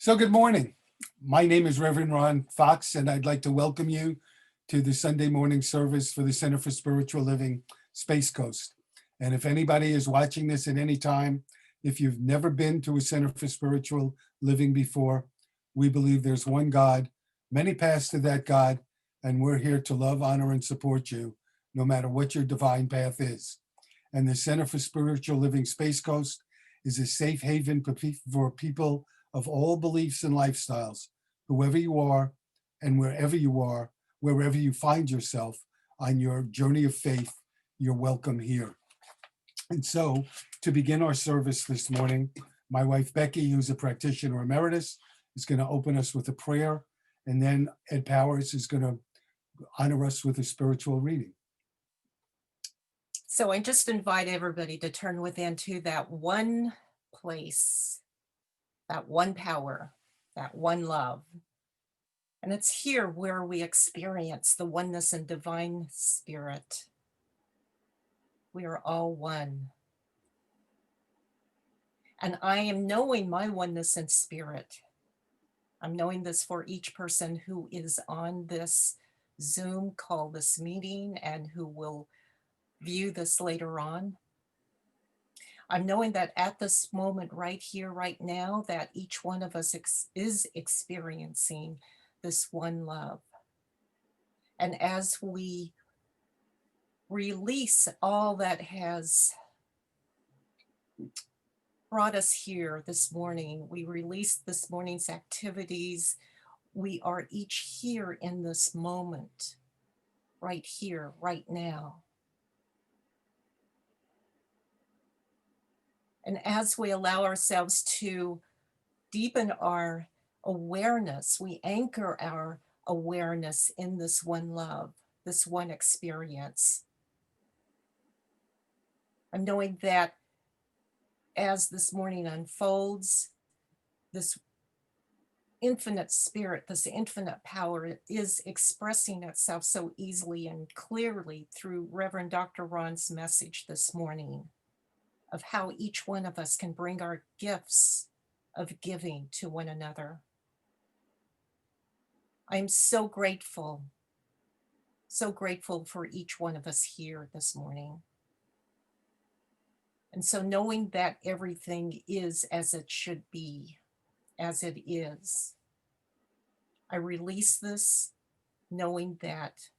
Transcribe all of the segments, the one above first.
So good morning. My name is Reverend Ron Fox, and I'd like to welcome you to the Sunday morning service for the Center for Spiritual Living, Space Coast. And if anybody is watching this at any time, if you've never been to a Center for Spiritual Living before, we believe there's one God, many paths to that God, and we're here to love, honor, and support you, no matter what your divine path is. And the Center for Spiritual Living, Space Coast is a safe haven for people of all beliefs and lifestyles, whoever you are and wherever you are, wherever you find yourself on your journey of faith, you're welcome here. And so to begin our service this morning, my wife Becky, who's a practitioner emeritus, is going to open us with a prayer, and then Ed Powers is going to honor us with a spiritual reading. So I just invite everybody to turn within to that one place, that one power, that one love. And it's here where we experience the oneness and divine spirit. We are all one. And I am knowing my oneness in spirit. I'm knowing this for each person who is on this Zoom call, this meeting, and who will view this later on. I'm knowing that at this moment right here, right now, that each one of us is experiencing this one love. And as we release all that has brought us here this morning, we release this morning's activities, we are each here in this moment, right here, right now. And as we allow ourselves to deepen our awareness, we anchor our awareness in this one love, this one experience. I'm knowing that as this morning unfolds, this infinite spirit, this infinite power is expressing itself so easily and clearly through Reverend Dr. Ron's message this morning of how each one of us can bring our gifts of giving to one another. I'm so grateful for each one of us here this morning. And so knowing that everything is as it should be, as it is, I release this knowing that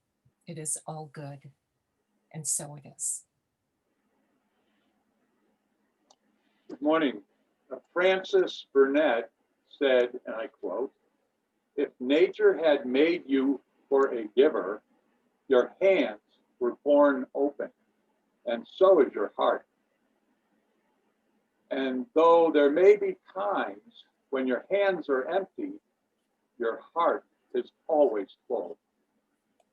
it is all good, and so it is. Good morning. Francis Burnett said, and I quote, "If nature had made you for a giver, your hands were born open, and so is your heart. And though there may be times when your hands are empty, your heart is always full.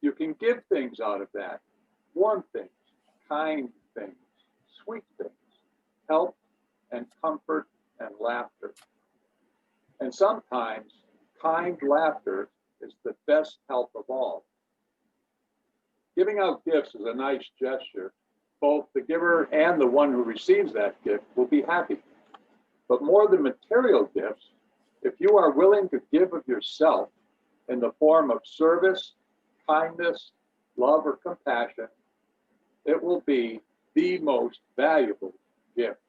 You can give things out of that, warm things, kind things, sweet things, help and comfort and laughter. And sometimes kind laughter is the best help of all. Giving out gifts is a nice gesture. Both the giver and the one who receives that gift will be happy. But more than material gifts, if you are willing to give of yourself in the form of service, kindness, love, or compassion, it will be the most valuable gift.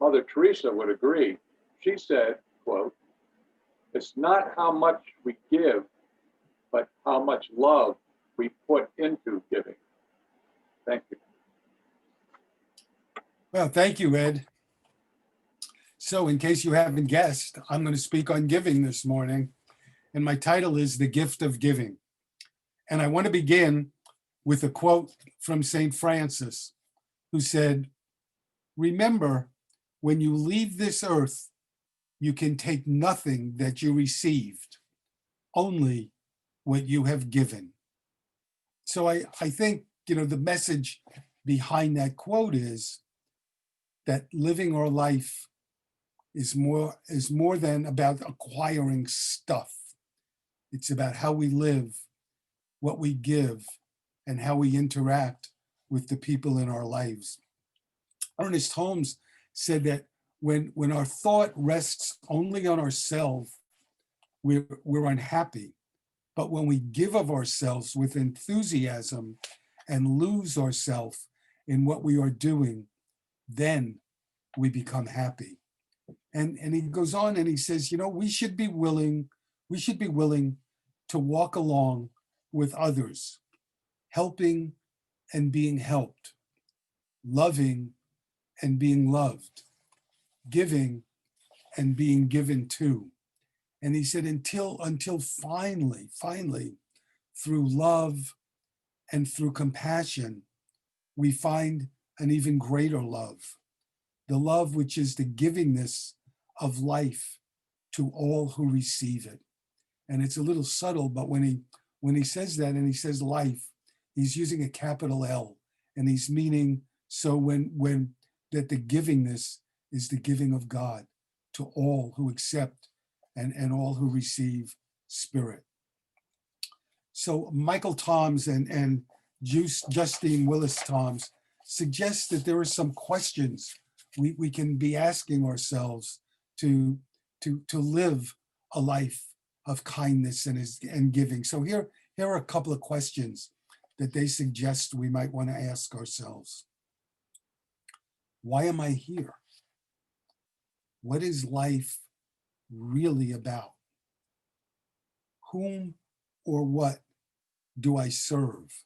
Mother Teresa would agree. She said, quote, "It's not how much we give, but how much love we put into giving." Thank you. Well, thank you, Ed. So in case you haven't guessed, I'm going to speak on giving this morning, and my title is The Gift of Giving. And I want to begin with a quote from St. Francis, who said, "Remember, when you leave this earth, you can take nothing that you received, only what you have given." So I think, the message behind that quote is that living our life is more than about acquiring stuff. It's about how we live, what we give, and how we interact with the people in our lives. Ernest Holmes said that when our thought rests only on ourselves, we're unhappy. But when we give of ourselves with enthusiasm and lose ourselves in what we are doing, then we become happy. And he goes on and he says, we should be willing to walk along with others, helping and being helped, loving and being loved, giving and being given to. And he said, until finally, through love and through compassion, we find an even greater love, the love which is the givingness of life to all who receive it. And it's a little subtle, but when he says that and he says life, he's using a capital L, and he's meaning, so when that the givingness is the giving of God to all who accept and all who receive Spirit. So Michael Toms and Justine Willis Toms suggest that there are some questions we can be asking ourselves to live a life of kindness and giving. So here are a couple of questions that they suggest we might want to ask ourselves. Why am I here? What is life really about? Whom or what do I serve?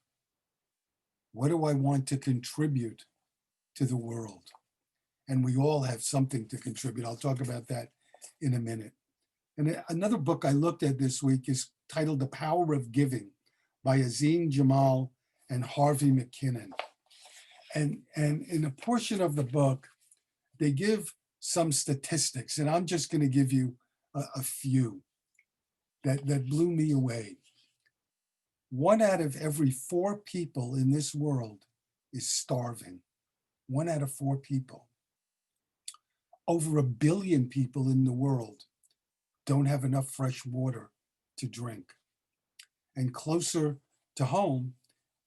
What do I want to contribute to the world? And we all have something to contribute. I'll talk about that in a minute. And another book I looked at this week is titled The Power of Giving by Azim Jamal and Harvey McKinnon. And in a portion of the book, they give some statistics, and I'm just going to give you a few that blew me away. 1 out of every 4 people in this world is starving. 1 out of 4 people. Over 1 billion people in the world don't have enough fresh water to drink. And closer to home,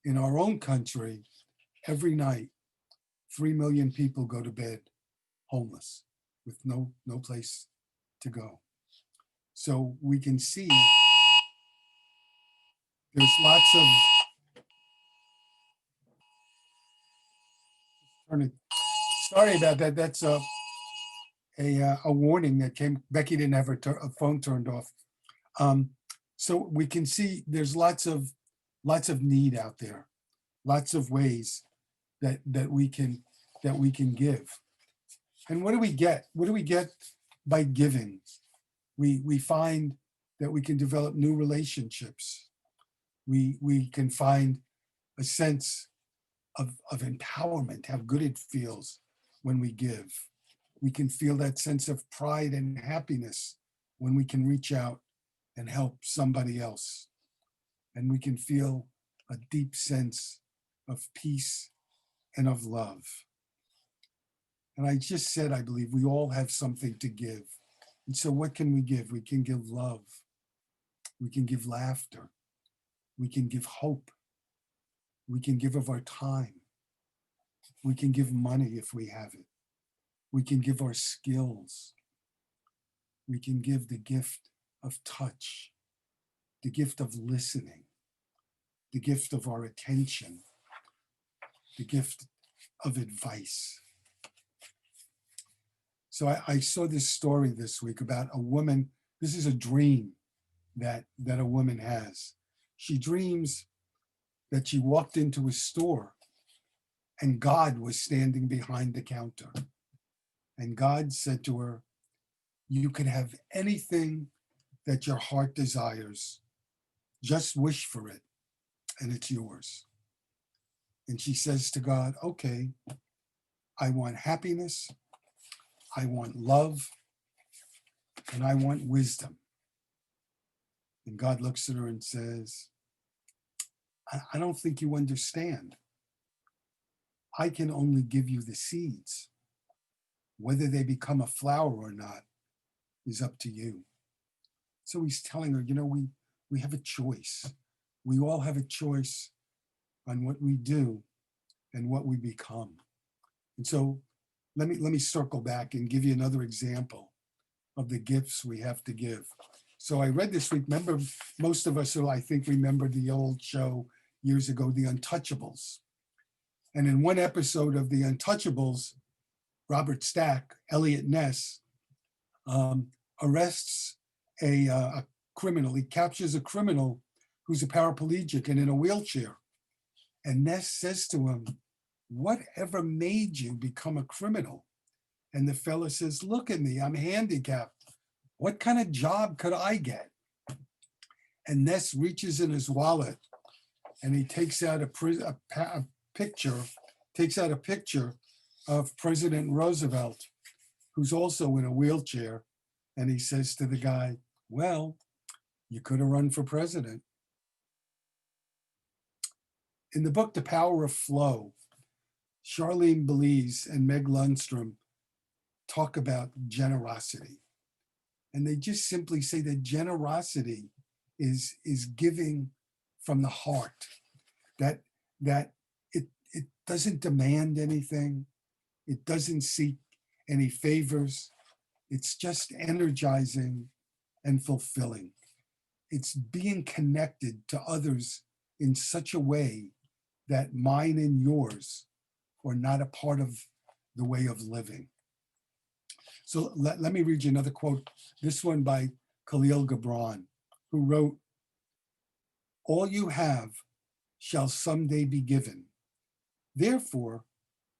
in our own country, every night, 3 million people go to bed homeless with no place to go. So we can see there's lots of sorry about that. That's a warning that came. Becky didn't have her phone turned off. So we can see there's lots of need out there, lots of ways that we can give. And what do we get? What do we get by giving? We find that we can develop new relationships. We can find a sense of empowerment, how good it feels when we give. We can feel that sense of pride and happiness when we can reach out and help somebody else. And we can feel a deep sense of peace and of love. And I just said, I believe we all have something to give. And so what can we give? We can give love. We can give laughter. We can give hope. We can give of our time. We can give money if we have it. We can give our skills. We can give the gift of touch, the gift of listening, the gift of our attention, the gift of advice. So I saw this story this week about a woman. This is a dream that a woman has. She dreams that she walked into a store and God was standing behind the counter. And God said to her, you can have anything that your heart desires. Just wish for it and it's yours. And she says to God, okay, I want happiness, I want love, and I want wisdom. And God looks at her and says, I don't think you understand. I can only give you the seeds. Whether they become a flower or not is up to you. So he's telling her, we have a choice. We all have a choice on what we do and what we become. And so let me circle back and give you another example of the gifts we have to give. So I read this week, remember, most of us who I think remember the old show years ago, The Untouchables. And in one episode of The Untouchables, Robert Stack, Elliot Ness, arrests a criminal. He captures a criminal who's a paraplegic and in a wheelchair. And Ness says to him, "Whatever made you become a criminal?" And the fella says, "Look at me, I'm handicapped. What kind of job could I get?" And Ness reaches in his wallet and he takes out a picture of President Roosevelt, who's also in a wheelchair. And he says to the guy, "Well, you could have run for president." In the book, The Power of Flow, Charlene Belize and Meg Lundstrom talk about generosity. And they just simply say that generosity is giving from the heart, that it doesn't demand anything. It doesn't seek any favors. It's just energizing and fulfilling. It's being connected to others in such a way that mine and yours are not a part of the way of living. So let me read you another quote, this one by Khalil Gibran, who wrote, "All you have shall someday be given. Therefore,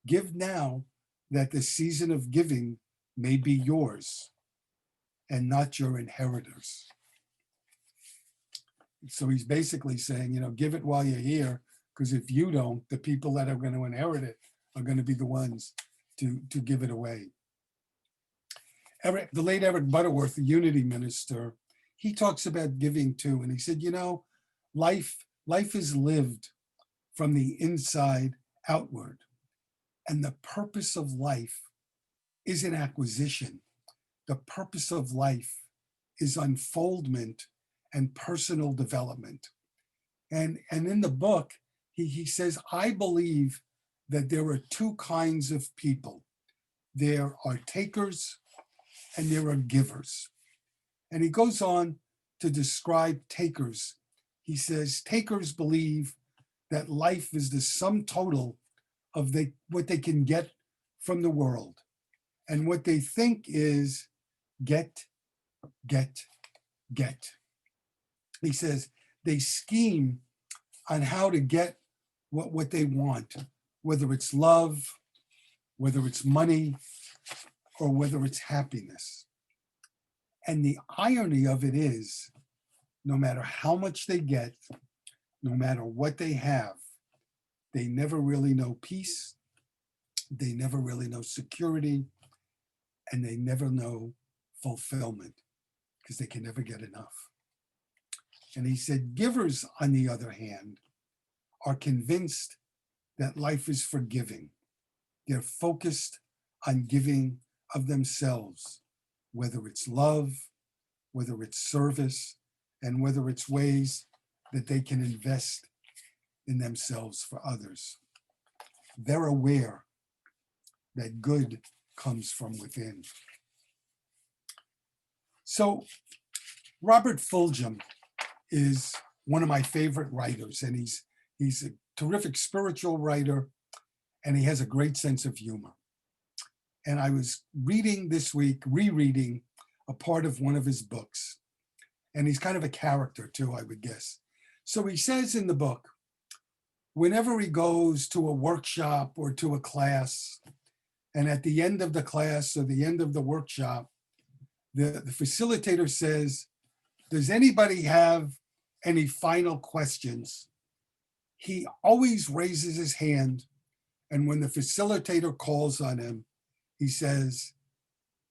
give now that the season of giving may be yours and not your inheritors." So he's basically saying, give it while you're here, because if you don't, the people that are going to inherit it are going to be the ones to give it away. The late Eric Butterworth, the Unity minister, he talks about giving too. And he said, life is lived from the inside outward. And the purpose of life isn't acquisition. The purpose of life is unfoldment and personal development. And in the book, he says, I believe that there are two kinds of people. There are takers and there are givers. And he goes on to describe takers. He says, takers believe that life is the sum total of what they can get from the world. And what they think is get, get, get. He says they scheme on how to get what they want, whether it's love, whether it's money, or whether it's happiness. And the irony of it is, no matter how much they get, no matter what they have, they never really know peace, they never really know security, and they never know fulfillment because they can never get enough. And he said, givers, on the other hand, are convinced that life is forgiving. They're focused on giving of themselves, whether it's love, whether it's service, and whether it's ways that they can invest in themselves for others. They're aware that good comes from within. So Robert Fulghum is one of my favorite writers, and he's a terrific spiritual writer, and he has a great sense of humor. And I was reading this week, rereading a part of one of his books, and he's kind of a character too, I would guess. So he says in the book, whenever he goes to a workshop or to a class, and at the end of the class or the end of the workshop, the facilitator says, does anybody have any final questions? He always raises his hand, and when the facilitator calls on him, he says,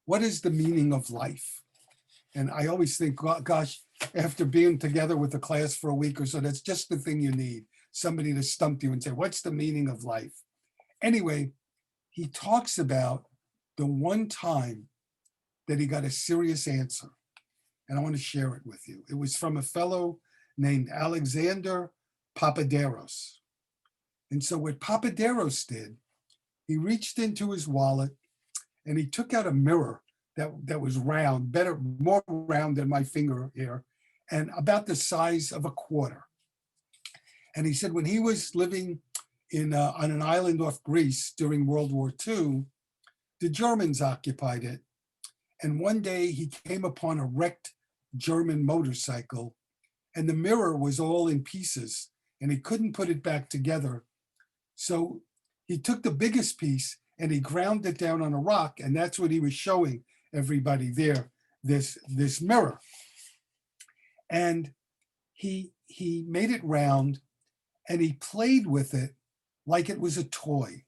what is the meaning of life? And I always think, gosh, after being together with the class for a week or so, that's just the thing you need, somebody to stump you and say, what's the meaning of life? Anyway, he talks about the one time that he got a serious answer, and I want to share it with you. It was from a fellow named Alexander Papaderos. And so what Papaderos did, he reached into his wallet and he took out a mirror that was round, more round than my finger here, and about the size of a quarter. And he said when he was living on an island off Greece during World War II, the Germans occupied it. And one day he came upon a wrecked German motorcycle, and the mirror was all in pieces, and he couldn't put it back together. So he took the biggest piece and he ground it down on a rock, and that's what he was showing everybody there, this mirror. And he made it round, and he played with it like it was a toy.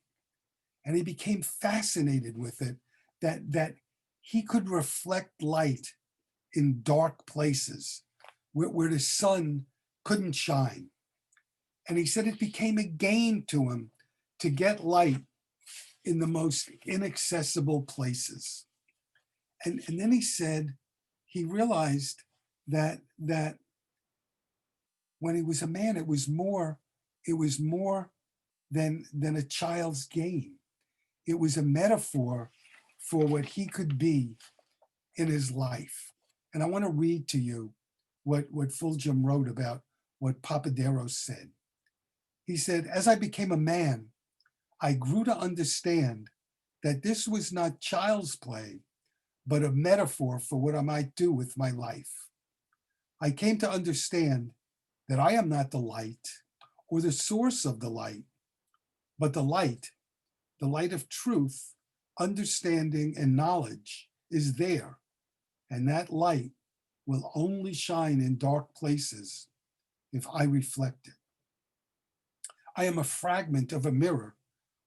And he became fascinated with it, that he could reflect light in dark places where the sun couldn't shine. And he said it became a game to him to get light in the most inaccessible places. And then he said he realized that when he was a man, it was more than a child's game. It was a metaphor for what he could be in his life. And I want to read to you what Fulgham wrote about what Papaderos said. He said, as I became a man, I grew to understand that this was not child's play, but a metaphor for what I might do with my life. I came to understand that I am not the light or the source of the light, but the light of truth, understanding, and knowledge is there. And that light will only shine in dark places if I reflect it. I am a fragment of a mirror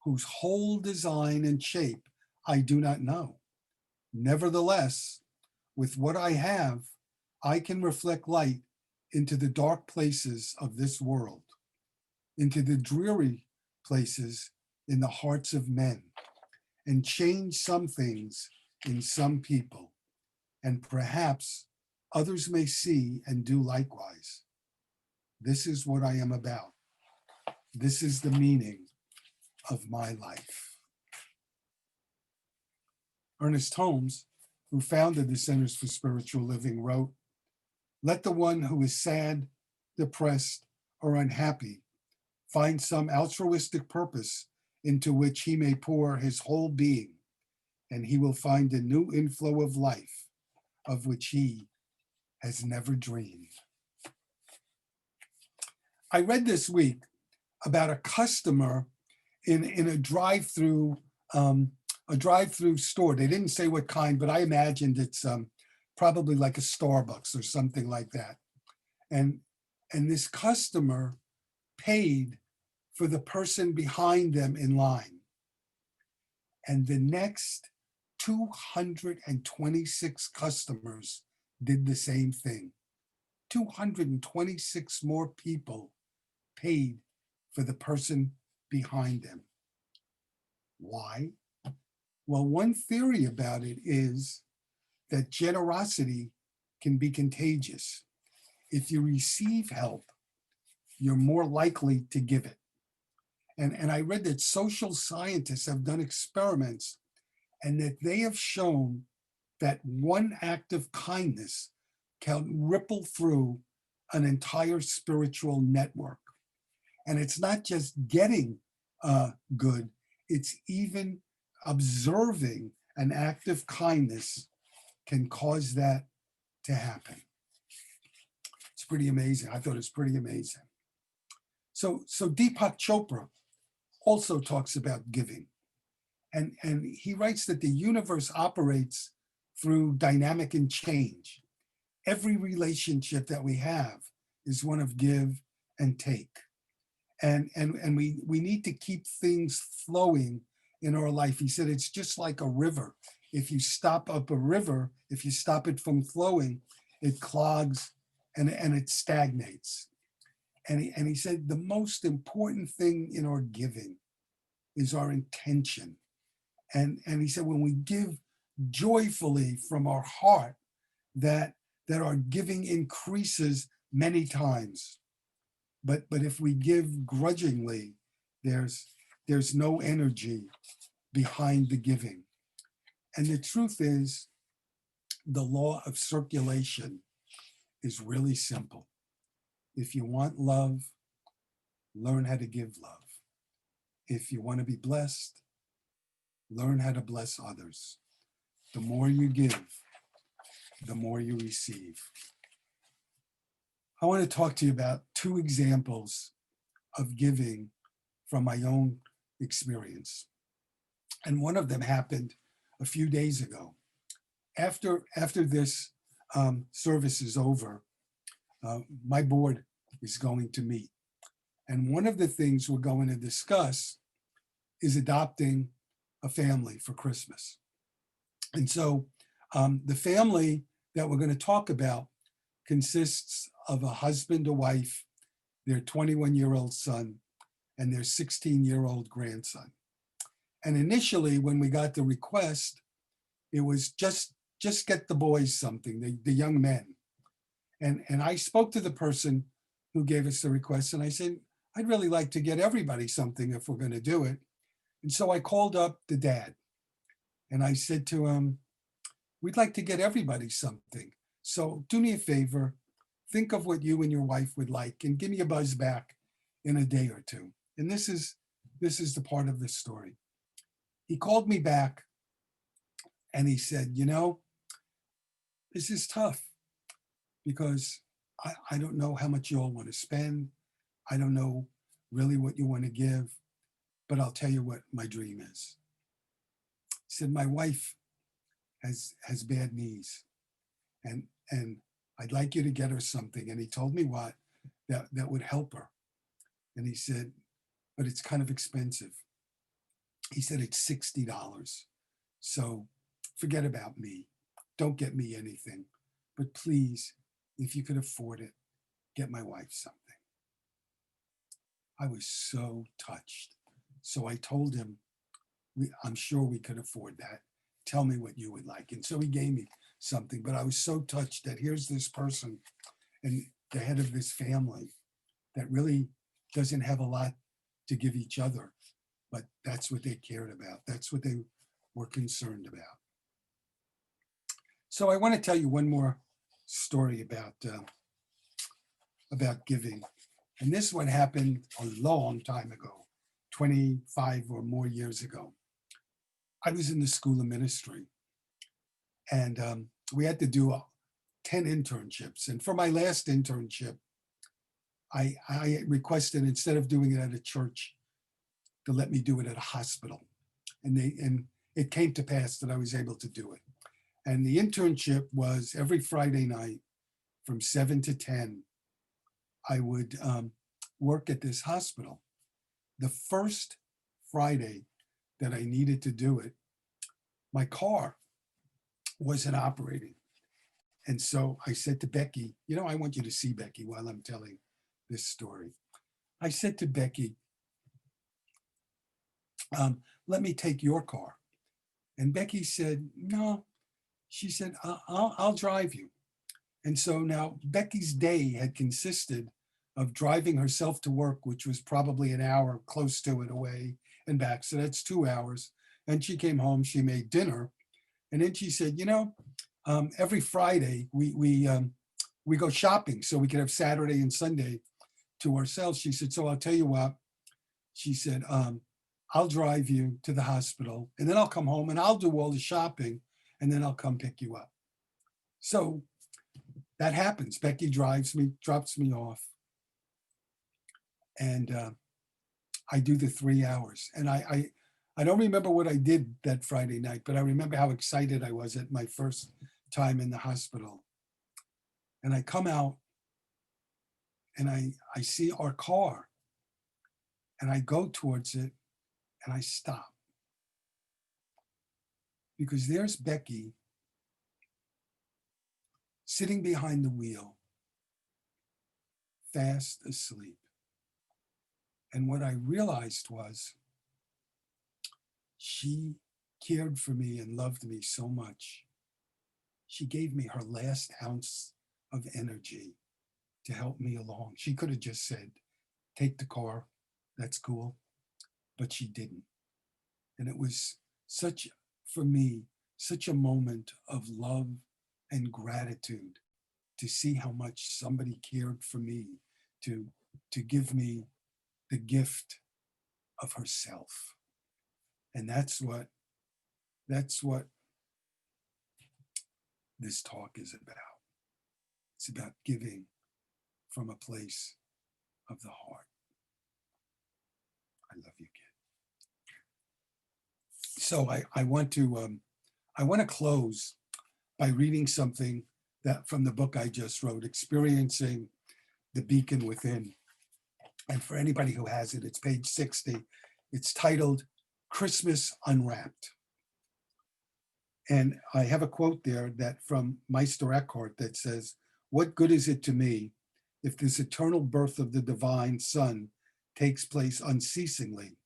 whose whole design and shape I do not know. Nevertheless, with what I have, I can reflect light into the dark places of this world, into the dreary places in the hearts of men, and change some things in some people, and perhaps others may see and do likewise. This is what I am about. This is the meaning of my life. Ernest Holmes, who founded the Centers for Spiritual Living, wrote, let the one who is sad, depressed, or unhappy find some altruistic purpose into which he may pour his whole being, and he will find a new inflow of life of which he has never dreamed. I read this week about a customer in a drive-through store. They didn't say what kind, but I imagined it's probably like a Starbucks or something like that. And this customer paid for the person behind them in line. And the next 226 customers did the same thing. 226 more people paid for the person behind them. Why? Well, one theory about it is that generosity can be contagious. If you receive help, you're more likely to give it. And I read that social scientists have done experiments and that they have shown that one act of kindness can ripple through an entire spiritual network. And it's not just getting good, it's even observing an act of kindness can cause that to happen. It's pretty amazing. I thought it's pretty amazing. So Deepak Chopra also talks about giving. And he writes that the universe operates through dynamic and change. Every relationship that we have is one of give and take. And we need to keep things flowing in our life. He said it's just like a river. If you stop up a river, if you stop it from flowing, it clogs and it stagnates. And he said the most important thing in our giving is our intention. And he said when we give joyfully from our heart, that our giving increases many times. But if we give grudgingly, there's no energy behind the giving. And the truth is, the law of circulation is really simple. If you want love, learn how to give love. If you want to be blessed, learn how to bless others. The more you give, the more you receive. I want to talk to you about two examples of giving from my own experience. And one of them happened a few days ago. After this service is over, my board is going to meet. And one of the things we're going to discuss is adopting a family for Christmas. And so the family that we're going to talk about consists of a husband, a wife, their 21-year-old son, and their 16-year-old grandson. And initially, when we got the request, it was just get the boys something, the young men. And I spoke to the person who gave us the request, and I said, I'd really like to get everybody something if we're going to do it. And so I called up the dad, and I said to him, we'd like to get everybody something. So do me a favor, think of what you and your wife would like, and give me a buzz back in a day or two. And this is the part of the story. He called me back and he said, you know, this is tough because I don't know how much you all want to spend. I don't know really what you want to give, but I'll tell you what my dream is. He said, my wife has bad knees and I'd like you to get her something. And he told me what that would help her. And he said, but it's kind of expensive. He said, it's $60. So forget about me. Don't get me anything. But please, if you could afford it, get my wife something. I was so touched. So I told him, I'm sure we could afford that. Tell me what you would like. And so he gave me something. But I was so touched that here's this person and the head of this family that really doesn't have a lot to give each other, but that's what they cared about. That's what they were concerned about. So I want to tell you one more story about giving. And this one happened a long time ago, 25 or more years ago. I was in the school of ministry, and we had to do 10 internships. And for my last internship, I requested, instead of doing it at a church, to let me do it at a hospital. And it came to pass that I was able to do it. And the internship was every Friday night from 7 to 10, I would work at this hospital. The first Friday that I needed to do it, my car wasn't operating. And so I said to Becky, you know, I want you to see Becky while I'm telling this story. I said to Becky, let me take your car. And Becky said, no. She said, I'll drive you. And so now Becky's day had consisted of driving herself to work, which was probably an hour close to it away and back. So that's 2 hours. And she came home, she made dinner. And then she said, you know, every Friday we go shopping so we could have Saturday and Sunday to ourselves. She said, so I'll tell you what, she said, I'll drive you to the hospital and then I'll come home and I'll do all the shopping and then I'll come pick you up. So that happens. Becky drives me, drops me off. And I do the 3 hours. And I don't remember what I did that Friday night, but I remember how excited I was at my first time in the hospital. And I come out and I see our car and I go towards it and I stop. Because there's Becky sitting behind the wheel, fast asleep. And what I realized was she cared for me and loved me so much. She gave me her last ounce of energy to help me along. She could have just said, take the car, that's cool, but she didn't. And it was for me, such a moment of love and gratitude to see how much somebody cared for me, to give me the gift of herself. And that's what this talk is about. It's about giving from a place of the heart. I love you, kid. So I want to close by reading something that from the book I just wrote, Experiencing the Beacon Within. And for anybody who has it, it's page 60. It's titled Christmas Unwrapped. And I have a quote there that from Meister Eckhart that says, "What good is it to me if this eternal birth of the divine Son takes place unceasingly,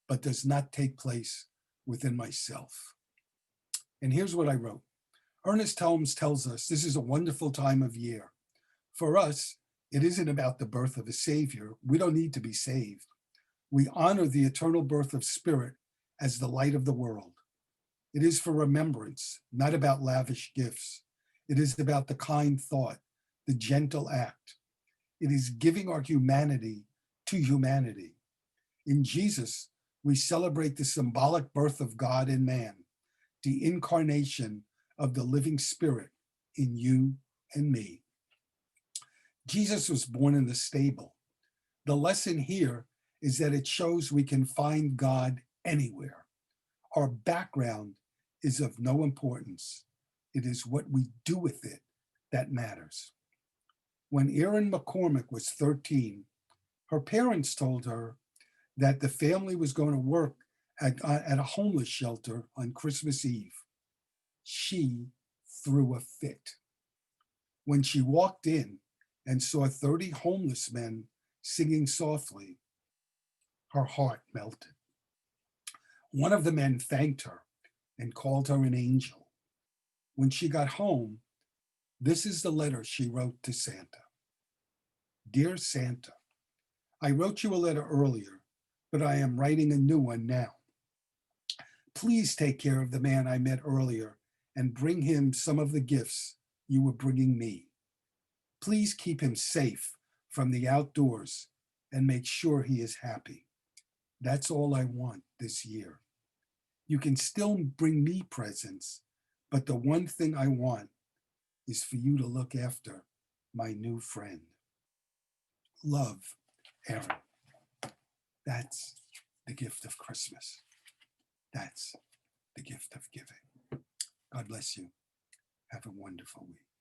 but does not take place within myself?" And here's what I wrote. Ernest Helms tells us this is a wonderful time of year. For us, it isn't about the birth of a savior. We don't need to be saved. We honor the eternal birth of spirit as the light of the world. It is for remembrance, not about lavish gifts. It is about the kind thought, the gentle act. It is giving our humanity to humanity. In Jesus, we celebrate the symbolic birth of God in man, the incarnation of the living spirit in you and me. Jesus was born in the stable. The lesson here is that it shows we can find God anywhere. Our background is of no importance. It is what we do with it that matters. When Erin McCormick was 13, her parents told her that the family was going to work at a homeless shelter on Christmas Eve. She threw a fit. When she walked in and saw 30 homeless men singing softly, her heart melted. One of the men thanked her and called her an angel. When she got home, this is the letter she wrote to Santa. Dear Santa, I wrote you a letter earlier, but I am writing a new one now. Please take care of the man I met earlier and bring him some of the gifts you were bringing me. Please keep him safe from the outdoors and make sure he is happy. That's all I want this year. You can still bring me presents, but the one thing I want is for you to look after my new friend. Love, Erin. That's the gift of Christmas. That's the gift of giving. God bless you. Have a wonderful week.